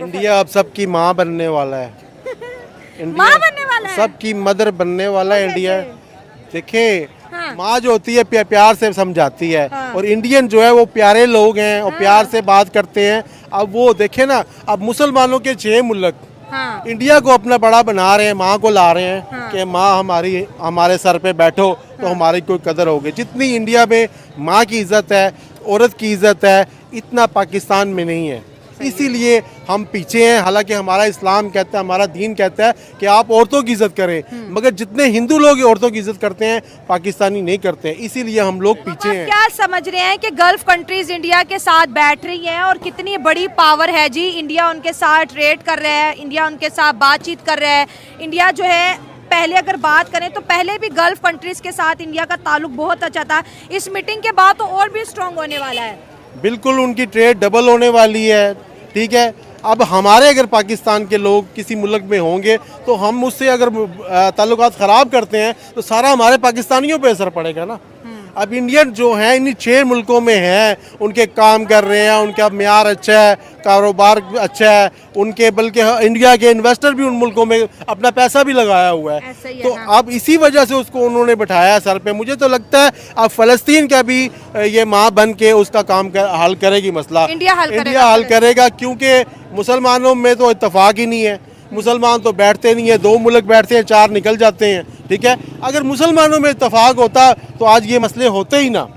India अब सबकी माँ बनने वाला है। माँ बनने वाला है? सबकी मदर बनने वाला है इंडिया। देखिए हाँ। माँ जो होती है प्यार से समझाती है, हाँ। और इंडियन जो है वो प्यारे लोग हैं और प्यार से बात करते हैं। अब वो देखे ना, अब मुसलमानों के 6 मुल्क हाँ। इंडिया को अपना बड़ा बना रहे हैं, माँ को ला रहे हैं हाँ। कि माँ हमारे सर पे बैठो तो हमारी कोई कदर होगी। जितनी इंडिया में माँ की इज्जत है, औरत की इज्जत है, इतना पाकिस्तान में नहीं है। इसीलिए हम पीछे हैं। हालांकि हमारा इस्लाम कहता है, हमारा दीन कहता है कि आप औरतों की इज्जत करें, मगर जितने हिंदू लोग औरतों की इज्जत करते हैं पाकिस्तानी नहीं करते हैं। इसीलिए हम लोग पीछे आप हैं। क्या समझ रहे हैं कि गल्फ कंट्रीज इंडिया के साथ बैठ रही हैं और कितनी बड़ी पावर है जी? इंडिया उनके साथ ट्रेड कर रहा है, इंडिया उनके साथ बातचीत कर रहा है। इंडिया जो है, पहले अगर बात करें तो पहले भी गल्फ कंट्रीज के साथ इंडिया का ताल्लुक बहुत अच्छा था। इस मीटिंग के बाद तो और भी स्ट्रांग होने वाला है। बिल्कुल उनकी ट्रेड डबल होने वाली है। ठीक है, अब हमारे अगर पाकिस्तान के लोग किसी मुल्क में होंगे तो हम उससे अगर ताल्लुकात ख़राब करते हैं तो सारा हमारे पाकिस्तानियों पे असर पड़ेगा ना। अब इंडियन जो हैं इन्हीं 6 मुल्कों में हैं, उनके काम कर रहे हैं, उनका म्यार अच्छा है, कारोबार अच्छा है उनके, बल्कि इंडिया के इन्वेस्टर भी उन मुल्कों में अपना पैसा भी लगाया हुआ है। ऐसा ही है, तो हाँ। अब इसी वजह से उसको उन्होंने बिठाया सर पे। मुझे तो लगता है अब फ़लस्तीन का भी ये माँ बन के उसका काम हल करेगी मसला। इंडिया हल करेगा, क्योंकि मुसलमानों में तो इत्तेफाक ही नहीं है। मुसलमान तो बैठते नहीं है, 2 मुल्क बैठते हैं, 4 निकल जाते हैं। ठीक है, अगर मुसलमानों में इत्तेफाक होता तो आज ये मसले होते ही ना।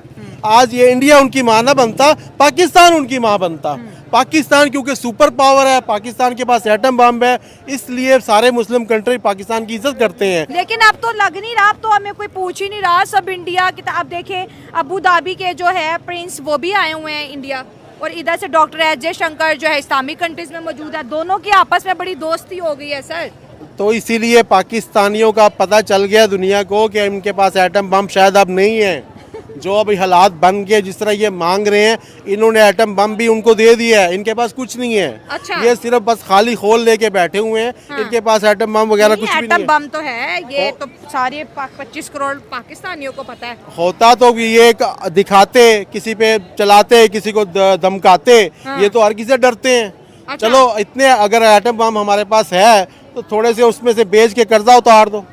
आज ये इंडिया उनकी माँ ना बनता, पाकिस्तान उनकी माँ बनता। पाकिस्तान क्योंकि सुपर पावर है, पाकिस्तान के पास एटम बम है, इसलिए सारे मुस्लिम कंट्री पाकिस्तान की इज्जत करते हैं। लेकिन अब तो लग नहीं रहा, अब तो हमें कोई पूछ ही नहीं रहा, सब इंडिया की। अब देखें, अबू धाबी के जो है प्रिंस वो भी आए हुए हैं इंडिया, और इधर से डॉक्टर एस जयशंकर जो है इस्लामिक कंट्रीज में मौजूद है। दोनों की आपस में बड़ी दोस्ती हो गई है सर। तो इसीलिए पाकिस्तानियों का पता चल गया दुनिया को कि इनके पास एटम बम शायद अब नहीं है। जो अभी हालात बन गए, जिस तरह ये मांग रहे हैं, इन्होंने एटम बम भी उनको दे दिया है। इनके पास कुछ नहीं है। अच्छा। ये सिर्फ बस खाली खोल लेके बैठे हुए हैं। हाँ। इनके पास एटम बम वगैरह कुछ भी नहीं एटम है। बम तो है, ये तो सारे 25 करोड़ पाकिस्तानियों को पता है। होता तो ये दिखाते, किसी पे चलाते, किसी को धमकाते। हाँ। ये तो हर किसी से डरते हैं। अच्छा। चलो इतने अगर एटम बम हमारे पास है तो थोड़े से उसमें से बेच के कर्जा उतार दो,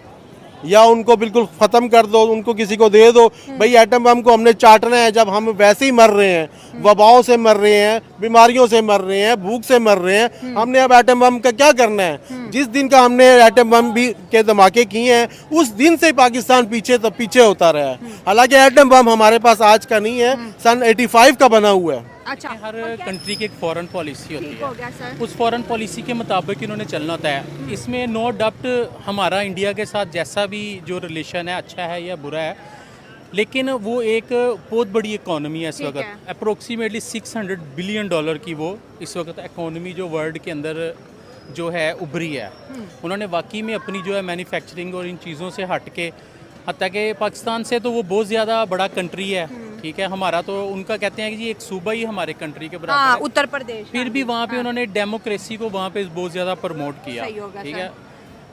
या उनको बिल्कुल ख़त्म कर दो, उनको किसी को दे दो। भाई एटम बम को हमने चाटना है, जब हम वैसे ही मर रहे हैं, वबाओं से मर रहे हैं, बीमारियों से मर रहे हैं, भूख से मर रहे हैं, हमने अब एटम बम का क्या करना है? जिस दिन का हमने एटम बम भी के धमाके किए हैं, उस दिन से पाकिस्तान पीछे होता रहा है। हालांकि एटम बम हमारे पास आज का नहीं है, सन 85 का बना हुआ है। अच्छा, हर कंट्री की एक फॉरेन पॉलिसी होती ठीक हो है, गया सर। उस फॉरेन पॉलिसी के मुताबिक इन्होंने चलना होता है। इसमें नो डाउट हमारा इंडिया के साथ जैसा भी जो रिलेशन है, अच्छा है या बुरा है, लेकिन वो एक बहुत बड़ी इकोनॉमी है इस ठीक वक्त। है। अप्रोक्सीमेटली $600 बिलियन की वो इस वक्त इकोनॉमी जो वर्ल्ड के अंदर जो है उभरी है। उन्होंने वाकई में अपनी जो है मैन्युफैक्चरिंग और इन चीज़ों से हट के, हत्ता कि पाकिस्तान से तो वो बहुत ज़्यादा बड़ा कंट्री है। ठीक है, हमारा तो उनका कहते हैं कि जी एक सूबा ही हमारे कंट्री के बराबर हाँ, है। उत्तर प्रदेश। फिर भी वहाँ पे उन्होंने डेमोक्रेसी को वहाँ पे बहुत ज़्यादा प्रमोट किया। सही होगा ठीक सर। है,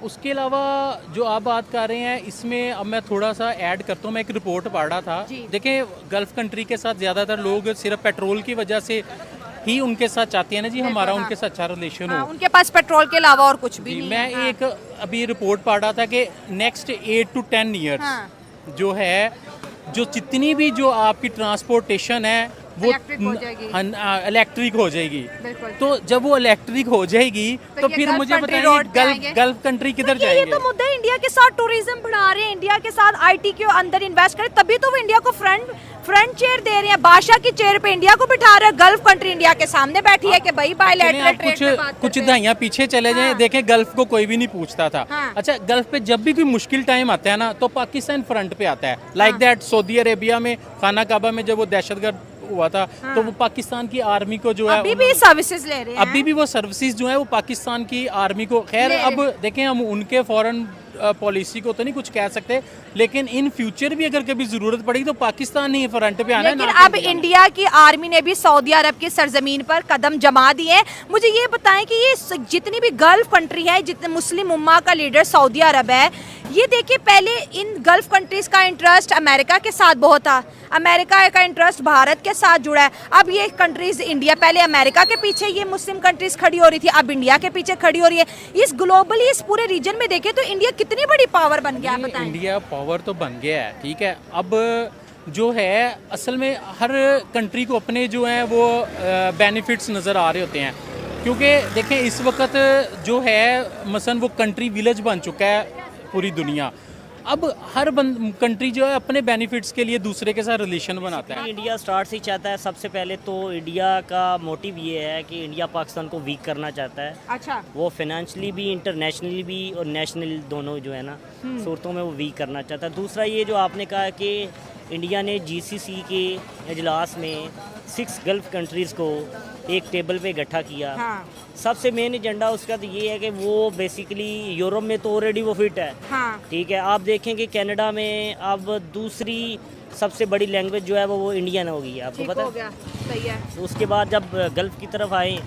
उसके अलावा जो आप बात कर रहे हैं इसमें अब मैं थोड़ा सा ऐड करता हूँ। मैं एक रिपोर्ट पढ़ रहा था। जी। देखें, गल्फ़ कंट्री के साथ ज़्यादातर लोग सिर्फ पेट्रोल की वजह से ही उनके साथ चाहते हैं ना जी हमारा उनके साथ अच्छा रिलेशन हाँ, हो। उनके पास पेट्रोल के अलावा और कुछ भी जी, नहीं मैं है। हाँ। एक अभी रिपोर्ट पढ़ रहा था कि नेक्स्ट 8 to 10 ईयर्स हाँ। जो है, जो जितनी भी जो आपकी ट्रांसपोर्टेशन है वो इलेक्ट्रिक हो जाएगी। इलेक्ट्रिक हो जाएगी। बिल्कुल। तो जब वो इलेक्ट्रिक हो जाएगी तो तो ये फिर गल्फ मुझे कंट्री रोड पे बताइए आएंगे। गल्फ कंट्री किधर ये जाएंगे? तो मुद्दा है, इंडिया के साथ टूरिज्म बढ़ा रहे हैं, इंडिया के साथ आईटी के अंदर इन्वेस्ट करें, तभी तो वो इंडिया को फ्रंट चेयर दे रहे हैं। बादशाह की चेयर पे इंडिया को बिठा रहे हैं। गल्फ कंट्री इंडिया के सामने बैठी है कि भाई बायलैटरल आप ट्रेड पे बात कुछ करते हैं। दहाइयाँ पीछे चले जाएं, हाँ। देखें गल्फ को कोई भी नहीं पूछता था। हाँ। अच्छा, गल्फ पे जब भी कोई मुश्किल टाइम आता है ना तो पाकिस्तान फ्रंट पे आता है। लाइक दैट सऊदी अरेबिया में खाना काबा में जब वो दहशतगर्द हुआ था तो वो पाकिस्तान की आर्मी को जो है अभी भी सर्विसेज ले रहे हैं। अभी भी वो सर्विसेज जो है वो पाकिस्तान की आर्मी को, खैर ले अब देखें हम उनके फॉरेन पॉलिसी को तो नहीं कुछ कह सकते, लेकिन इन फ्यूचर भी अगर कभी ज़रूरत पड़ेगी तो पाकिस्तान ही फ्रंट पे आना है। लेकिन अब इंडिया की आर्मी ने भी सऊदी अरब की सरजमीन पर कदम जमा दिए हैं। मुझे ये बताएं कि ये जितनी भी गल्फ कंट्री है, जितने मुस्लिम उम्मा का लीडर सऊदी अरब है, ये देखिए पहले इन गल्फ कंट्रीज का इंटरेस्ट अमेरिका के साथ बहुत था, अमेरिका का इंटरेस्ट भारत के साथ जुड़ा है। अब ये कंट्रीज इंडिया, पहले अमेरिका के पीछे ये मुस्लिम कंट्रीज खड़ी हो रही थी, अब इंडिया के पीछे खड़ी हो रही है। इस ग्लोबली इस पूरे रीजन में देखें तो इंडिया कितनी बड़ी पावर बन गया है, बताएं। इंडिया पावर तो बन गया है, ठीक है। अब जो है असल में हर कंट्री को अपने जो हैं वो बेनिफिट्स नज़र आ रहे होते हैं, क्योंकि देखें इस वक्त जो है मसलन वो कंट्री विलेज बन चुका है पूरी दुनिया। अब हर कंट्री जो है अपने बेनिफिट्स के लिए दूसरे के साथ रिलेशन बनाता है। इंडिया स्टार्ट से ही चाहता है, सबसे पहले तो इंडिया का मोटिव ये है कि इंडिया पाकिस्तान को वीक करना चाहता है। अच्छा, वो फाइनेंशियली भी, इंटरनेशनली भी और नेशनल दोनों जो है ना सूरतों में वो वीक करना चाहता है। दूसरा ये जो आपने कहा कि इंडिया ने जीसीसी के इजलास में 6 गल्फ कंट्रीज़ को एक टेबल पे इकट्ठा किया। हाँ, सबसे मेन एजेंडा उसका तो ये है कि वो बेसिकली यूरोप में तो ऑलरेडी वो फिट है, हाँ, ठीक है। आप देखेंगे कनाडा में अब दूसरी सबसे बड़ी लैंग्वेज जो है वो इंडियन हो गई है, आपको ठीक पता हो है। गया, सही है। उसके बाद जब गल्फ़ की तरफ आए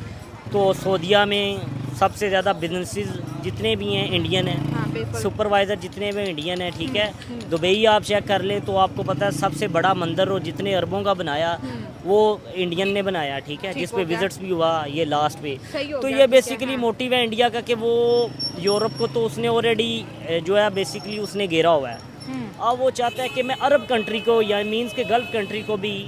तो सऊदीया में सबसे ज़्यादा बिजनेसेस जितने भी हैं इंडियन हैं, हाँ, बिल्कुल। सुपरवाइज़र जितने भी इंडियन हैं, ठीक है। दुबई आप चेक कर लें तो आपको पता है सबसे बड़ा मंदिर और जितने अरबों का बनाया वो इंडियन ने बनाया, ठीक है, ठीक जिस हो पे गया। विजिट्स भी हुआ ये लास्ट पे। सही हो तो गया, ये ठीक है, बेसिकली हाँ। मोटिव है इंडिया का कि वो यूरोप को तो उसने ऑलरेडी जो है बेसिकली उसने घेरा हुआ है। अब वो चाहता है कि मैं अरब कंट्री को या मीन्स के गल्फ कंट्री को भी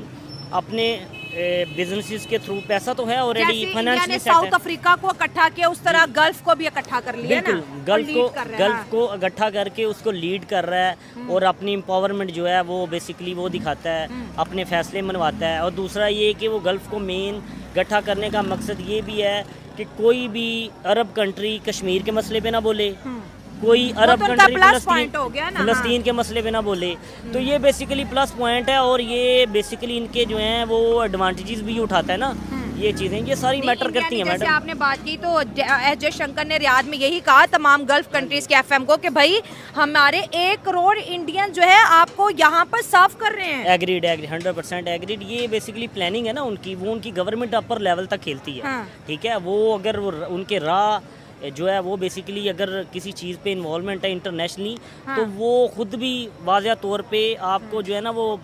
अपने बिजनेसेस के थ्रू, पैसा तो है ऑलरेडी, जैसे इंडिया ने फाइनेंशियली सेट साउथ है। अफ्रीका को इकट्ठा किया, उस तरह गल्फ को भी इकट्ठा कर लिया ना, बिल्कुल, गल्फ को इकट्ठा करके उसको लीड कर रहा है और अपनी एम्पावरमेंट जो है वो बेसिकली वो दिखाता है, अपने फैसले मनवाता है। और दूसरा ये कि वो गल्फ को मेन इकट्ठा करने का मकसद ये भी है कि कोई भी अरब कंट्री कश्मीर के मसले पे ना बोले, कोई अरब तो उनका कंट्री प्लस पॉइंट हो गया ना, फिलिस्तीन के मसले पे ना बोले। तो ये बेसिकली प्लस पॉइंट है और ये बेसिकली इनके जो हैं वो एडवांटेजेस भी उठाता है ना, ये चीज़ें ये सारी नहीं, मैटर इंडिया करती ने हैं जैसे मैडम। आपने बात की तो एस जयशंकर ने रियाद में यही कहा तमाम गल्फ कंट्रीज के एफएम को कि भाई हमारे 1 करोड़ इंडियन जो है आपको यहाँ पर सर्व कर रहे हैं। Agreed 100% agreed. ये बेसिकली प्लानिंग है ना उनकी, वो उनकी गवर्नमेंट अपर लेवल तक खेलती है, हाँ। ठीक है। वो अगर वो उनके राह जो है वो बेसिकली अगर किसी चीज़ पे इन्वॉल्वमेंट है इंटरनेशनली, तो वो खुद भी वाज़ह तौर पे आपको जो है ना वो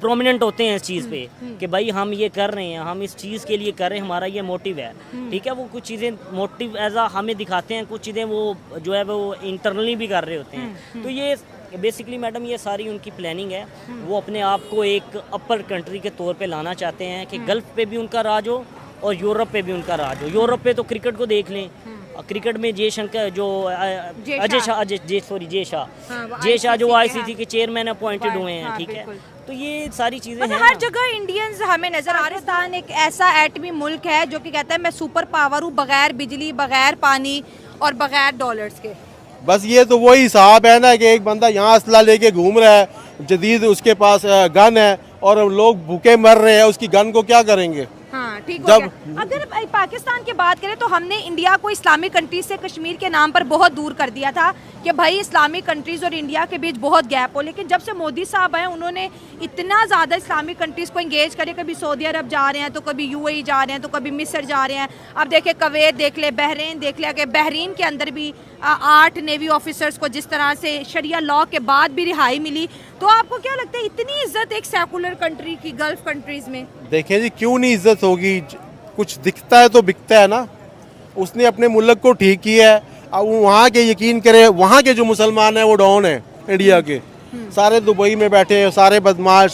प्रोमिनेंट होते हैं इस चीज़ पे कि भाई हम ये कर रहे हैं, हम इस चीज़ के लिए कर रहे हैं, हमारा ये मोटिव है, ठीक है। वो कुछ चीज़ें मोटिव एज आ हमें दिखाते हैं, कुछ चीज़ें वो जो है वो इंटरनली भी कर रहे होते हैं। तो ये बेसिकली मैडम ये सारी उनकी प्लानिंग है। वो अपने आप को एक अपर कंट्री के तौर पे लाना चाहते हैं कि गल्फ पे भी उनका राज हो और यूरोप पे भी उनका राज हो। यूरोप पे तो क्रिकेट को देख लें, क्रिकेट में जयशंकर जो जय शाह हाँ, जो ICC आईसीसी के चेयरमैन अपॉइंटेड हुए हैं, हाँ, ठीक है। बिल्कुल। तो ये सारी चीज़ें मतलब हैं हर ना। जगह इंडियंस हमें नजर आ रहे हैं। पाकिस्तान एक ऐसा एटमी मुल्क है जो कि कहता है मैं सुपर पावर हूँ, बगैर बिजली, बगैर पानी और बगैर डॉलर्स के। बस ये तो वही हिसाब है ना कि एक बंदा यहाँ असला लेके घूम रहा है, जदीद उसके पास गन है और लोग भूखे मर रहे हैं, उसकी गन को क्या करेंगे। हाँ, ठीक हो जब गया। अगर पाकिस्तान की बात करें तो हमने इंडिया को इस्लामिक कंट्रीज से कश्मीर के नाम पर बहुत दूर कर दिया था कि भाई इस्लामिक कंट्रीज और इंडिया के बीच बहुत गैप हो, लेकिन जब से मोदी साहब आए उन्होंने इतना ज़्यादा इस्लामिक कंट्रीज को इंगेज करे, कभी सऊदी अरब जा रहे हैं तो कभी यूएई जा रहे हैं तो कभी मिस्र जा रहे हैं। अब देखिए कवैत देख ले, बहरीन देख लिया कि बहरीन के अंदर भी 8 नेवी ऑफिसर्स को जिस तरह से शरिया लॉ के बाद भी रिहाई मिली। तो आपको क्या लगता है इतनी इज्जत एक सेकुलर कंट्री की गल्फ कंट्रीज में? देखें जी, क्यों नहीं इज्जत होगी, कुछ दिखता है तो बिकता है ना। उसने अपने मुल्क को ठीक किया है। अब वहाँ के यकीन करे, वहाँ के जो मुसलमान हैं वो डॉन है इंडिया के, सारे दुबई में बैठे हैं, सारे बदमाश।